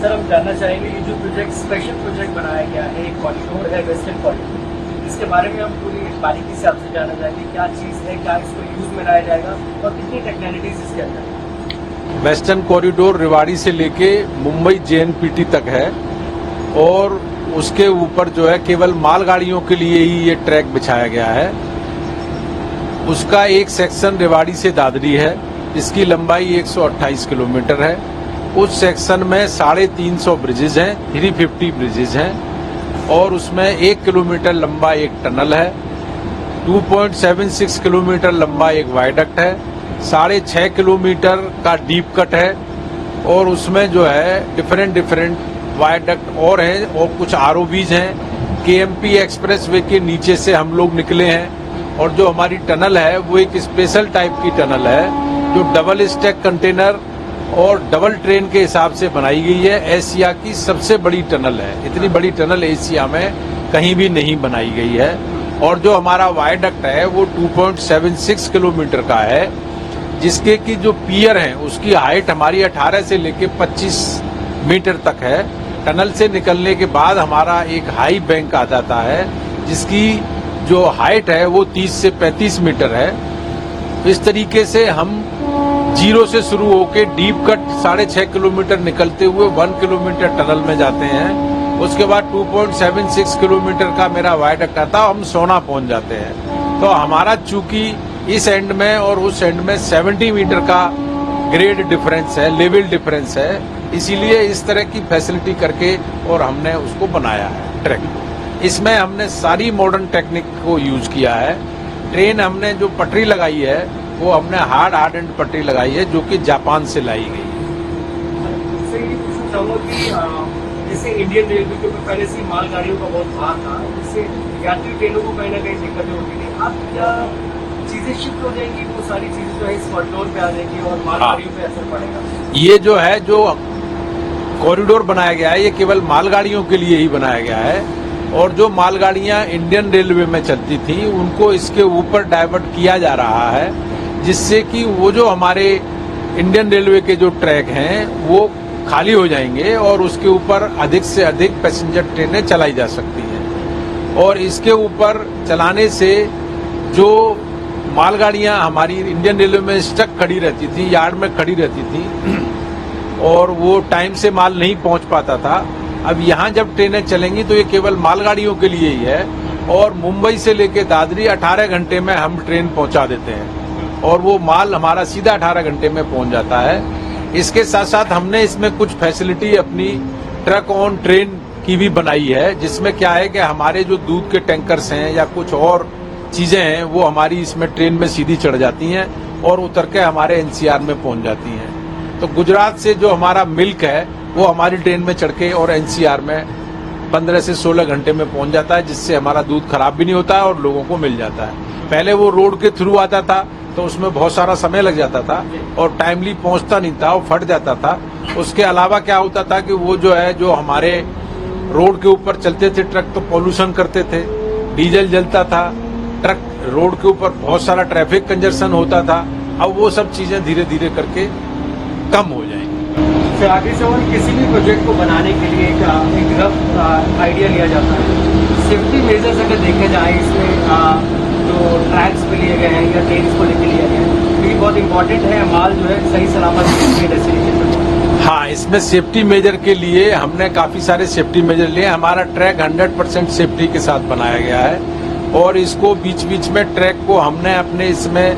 Sir हम जानना चाहेंगे ये जो प्रोजेक्ट स्पेशल प्रोजेक्ट बनाया गया है, एक कॉरिडोर है वेस्टर्न कॉरिडोर, इसके बारे में हम पूरी बारीकी से आपसे जानना चाहेंगे क्या चीज़ है, क्या इसको यूज में लाया जाएगा और कितनी टेक्नोलॉजीज इसके अंदर। वेस्टर्न कॉरिडोर रेवाड़ी से लेके मुंबई JNPT तक है और उसके ऊपर जो है केवल मालगाड़ियों के लिए ही ये ट्रैक बिछाया गया है। उसका एक सेक्शन रेवाड़ी से दादरी है जिसकी लंबाई 128 किलोमीटर है। उस सेक्शन में 350 ब्रिजेज हैं, 350 ब्रिजेज हैं और उसमें 1 किलोमीटर लंबा एक टनल है, 2.76 किलोमीटर लंबा एक वायडक्ट है, 6.5 किलोमीटर का डीप कट है और उसमें जो है डिफरेंट वायडक्ट और हैं और कुछ ROVs हैं। KMP एक्सप्रेस वे के नीचे से हम लोग निकले हैं और जो हमारी टनल है वो एक स्पेशल टाइप की टनल है जो डबल स्टैक कंटेनर और डबल ट्रेन के हिसाब से बनाई गई है। एशिया की सबसे बड़ी टनल है, इतनी बड़ी टनल एशिया में कहीं भी नहीं बनाई गई है। और जो हमारा वायडक्ट है वो 2.76 किलोमीटर का है जिसके की जो पियर है उसकी हाइट हमारी 18 से लेके 25 मीटर तक है। टनल से निकलने के बाद हमारा एक हाई बैंक आ जाता है जिसकी जो हाइट है वो 30 से 35 मीटर है। इस तरीके से हम जीरो से शुरू होके डीप कट 6.5 किलोमीटर निकलते हुए 1 किलोमीटर टनल में जाते हैं। उसके बाद 2.76 किलोमीटर का मेरा वायडक्ट आता है, हम सोना पहुंच जाते हैं। तो हमारा चूंकि इस एंड में और उस एंड में 70 मीटर का ग्रेड डिफरेंस है, लेवल डिफरेंस है, इसीलिए इस तरह की फैसिलिटी करके और हमने उसको बनाया है ट्रैक। इसमें हमने सारी मॉडर्न टेक्निक को यूज किया है। ट्रेन हमने जो पटरी लगाई है वो हमने हार्ड एंड पटरी लगाई है जो कि जापान से लाई गई है। इससे ये पूछना चाहूँगा कि जैसे इंडियन रेलवे के ऊपर पहले से मालगाड़ियों का बहुत भार था, जिससे यात्री ट्रेनों को कहीं ना कहीं दिक्कतें होती थी। अब क्या चीजें शिफ्ट हो जाएंगी, वो सारी चीजें जो है इस कॉरिडोर पे आ जाएंगी और मालगाड़ियों पे असर पड़ेगा? ये जो है जो कॉरिडोर बनाया गया है ये केवल मालगाड़ियों के लिए ही बनाया गया है और जो मालगाड़ियां इंडियन रेलवे में चलती थी उनको इसके ऊपर डाइवर्ट किया जा रहा है जिससे कि वो जो हमारे इंडियन रेलवे के जो ट्रैक हैं वो खाली हो जाएंगे और उसके ऊपर अधिक से अधिक पैसेंजर ट्रेनें चलाई जा सकती हैं। और इसके ऊपर चलाने से जो मालगाड़ियां हमारी इंडियन रेलवे में स्टक खड़ी रहती थी, यार्ड में खड़ी रहती थी और वो टाइम से माल नहीं पहुंच पाता था, अब यहाँ जब ट्रेनें चलेंगी तो ये केवल मालगाड़ियों के लिए ही है और मुंबई से लेके दादरी 18 घंटे में हम ट्रेन पहुंचा देते हैं और वो माल हमारा सीधा 18 घंटे में पहुंच जाता है। इसके साथ साथ हमने इसमें कुछ फैसिलिटी अपनी ट्रक ऑन ट्रेन की भी बनाई है जिसमें क्या है कि हमारे जो दूध के टैंकर्स हैं या कुछ और चीजें हैं वो हमारी इसमें ट्रेन में सीधी चढ़ जाती हैं और उतर के हमारे NCR में पहुंच जाती हैं। तो गुजरात से जो हमारा मिल्क है वो हमारी ट्रेन में चढ़ के और NCR में 15 से 16 घंटे में पहुंच जाता है जिससे हमारा दूध खराब भी नहीं होता है और लोगों को मिल जाता है। पहले वो रोड के थ्रू आता था तो उसमें बहुत सारा समय लग जाता था और टाइमली पहुंचता नहीं था, वो फट जाता था। उसके अलावा क्या होता था कि वो जो है जो हमारे रोड के ऊपर चलते थे ट्रक तो पोल्यूशन करते थे, डीजल जलता था, ट्रक रोड के ऊपर बहुत सारा ट्रैफिक कंजर्शन होता था। अब वो सब चीजें धीरे धीरे करके कम हो जाएंगी। फिर आगे से और किसी भी प्रोजेक्ट को बनाने के लिए एक रफ आइडिया लिया जाता है। सेफ्टी मेजर्स अगर देखे जाए इसमें जो ट्रैक्स पे लिए गए हैं या ट्रेन को लेके लिए गए हैं तो ये बहुत इंपॉर्टेंट है, माल जो है सही सलामत डेस्टिनेशन पर। हाँ, इसमें सेफ्टी मेजर के लिए हमने काफी सारे सेफ्टी मेजर लिए। हमारा ट्रैक 100% सेफ्टी के साथ बनाया गया है और इसको बीच बीच में ट्रैक को हमने अपने इसमें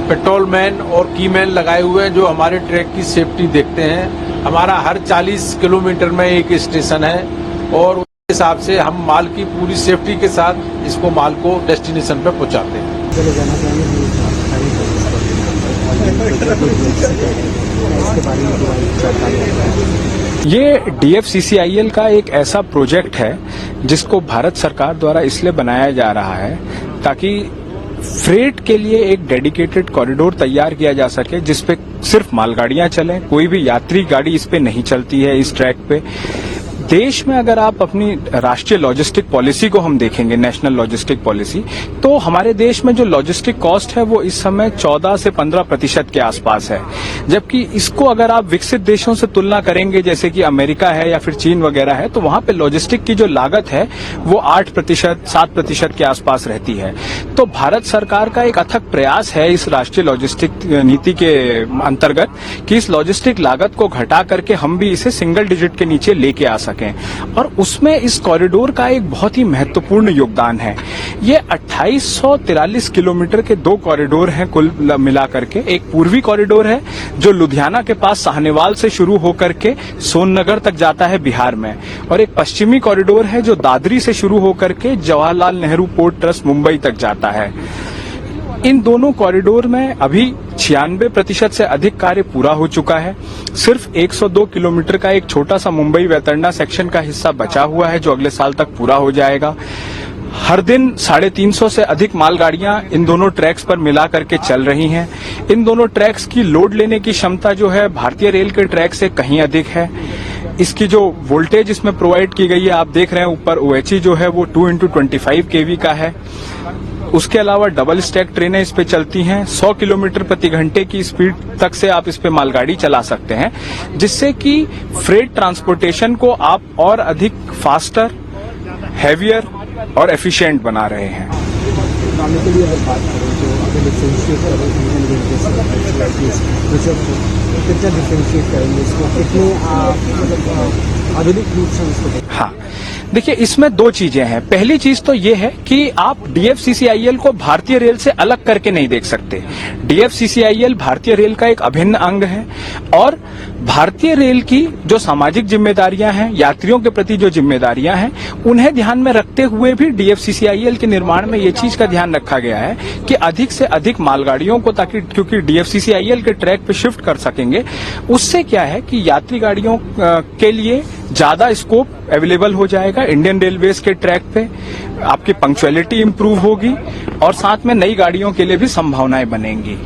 पेट्रोल मैन और की मैन लगाए हुए हैं जो हमारे ट्रैक की सेफ्टी देखते हैं। हमारा हर 40 किलोमीटर में एक स्टेशन है और उस हिसाब से हम माल की पूरी सेफ्टी के साथ इसको माल को डेस्टिनेशन पे पहुंचाते हैं। ये DFCCIL का एक ऐसा प्रोजेक्ट है जिसको भारत सरकार द्वारा इसलिए बनाया जा रहा है ताकि फ्रेट के लिए एक डेडिकेटेड कॉरिडोर तैयार किया जा सके जिसपे सिर्फ मालगाड़ियां चलें, कोई भी यात्री गाड़ी इस पे नहीं चलती है इस ट्रैक पे। देश में अगर आप अपनी राष्ट्रीय लॉजिस्टिक पॉलिसी को हम देखेंगे, नेशनल लॉजिस्टिक पॉलिसी, तो हमारे देश में जो लॉजिस्टिक कॉस्ट है वो इस समय 14 से 15% के आसपास है। जबकि इसको अगर आप विकसित देशों से तुलना करेंगे, जैसे कि अमेरिका है या फिर चीन वगैरह है, तो वहां पे लॉजिस्टिक की जो लागत है वो 8%, 7% के आसपास रहती है। तो भारत सरकार का एक अथक प्रयास है इस राष्ट्रीय लॉजिस्टिक नीति के अंतर्गत कि इस लॉजिस्टिक लागत को घटा करके हम भी इसे सिंगल डिजिट के नीचे लेके आ सकें, और उसमें इस कॉरिडोर का एक बहुत ही महत्वपूर्ण योगदान है। ये 2843 किलोमीटर के 2 कॉरिडोर हैं कुल मिला करके। एक पूर्वी कॉरिडोर है जो लुधियाना के पास साहनेवाल से शुरू होकर के सोननगर तक जाता है बिहार में, और एक पश्चिमी कॉरिडोर है जो दादरी से शुरू होकर के जवाहरलाल नेहरू पोर्ट ट्रस्ट मुंबई तक जाता है। इन दोनों कॉरिडोर में अभी 96% से अधिक कार्य पूरा हो चुका है। सिर्फ 102 किलोमीटर का एक छोटा सा मुंबई वैतरणी सेक्शन का हिस्सा बचा हुआ है जो अगले साल तक पूरा हो जाएगा। हर दिन 350 से अधिक मालगाड़ियां इन दोनों ट्रैक्स पर मिला करके चल रही हैं। इन दोनों ट्रैक्स की लोड लेने की क्षमता जो है भारतीय रेल के ट्रैक से कहीं अधिक है। इसकी जो वोल्टेज इसमें प्रोवाइड की गई है, आप देख रहे हैं ऊपर OHE जो है वो 2x25 kV का है। उसके अलावा डबल स्टैक ट्रेनें इस पे चलती हैं। 100 किलोमीटर प्रति घंटे की स्पीड तक से आप इस पे मालगाड़ी चला सकते हैं, जिससे कि फ्रेट ट्रांसपोर्टेशन को आप और अधिक फास्टर, हैवियर और एफिशिएंट बना रहे हैं। बनाने के लिए अगर बात करें तो अगर डिफरेंशिएट करें इंडियन रेलवे से कितना डिफरेंशिएट करेंगे इसको, कितने मतलब आधुनिक रूप से उसको? हाँ, देखिए इसमें 2 चीजें हैं। पहली चीज तो ये है कि आप DFCCIL को भारतीय रेल से अलग करके नहीं देख सकते। DFCCIL भारतीय रेल का एक अभिन्न अंग है, और भारतीय रेल की जो सामाजिक जिम्मेदारियां हैं, यात्रियों के प्रति जो जिम्मेदारियां हैं, उन्हें ध्यान में रखते हुए भी DFCCIL के निर्माण में ये चीज का ध्यान रखा गया है कि अधिक से अधिक मालगाड़ियों को, ताकि क्योंकि DFCCIL के ट्रैक पे शिफ्ट कर सकेंगे, उससे क्या है कि यात्री गाड़ियों के लिए ज्यादा स्कोप अवेलेबल हो जाएगा इंडियन रेलवेज के ट्रैक पे। आपकी पंक्चुअलिटी इंप्रूव होगी और साथ में नई गाड़ियों के लिए भी संभावनाएं बनेंगी।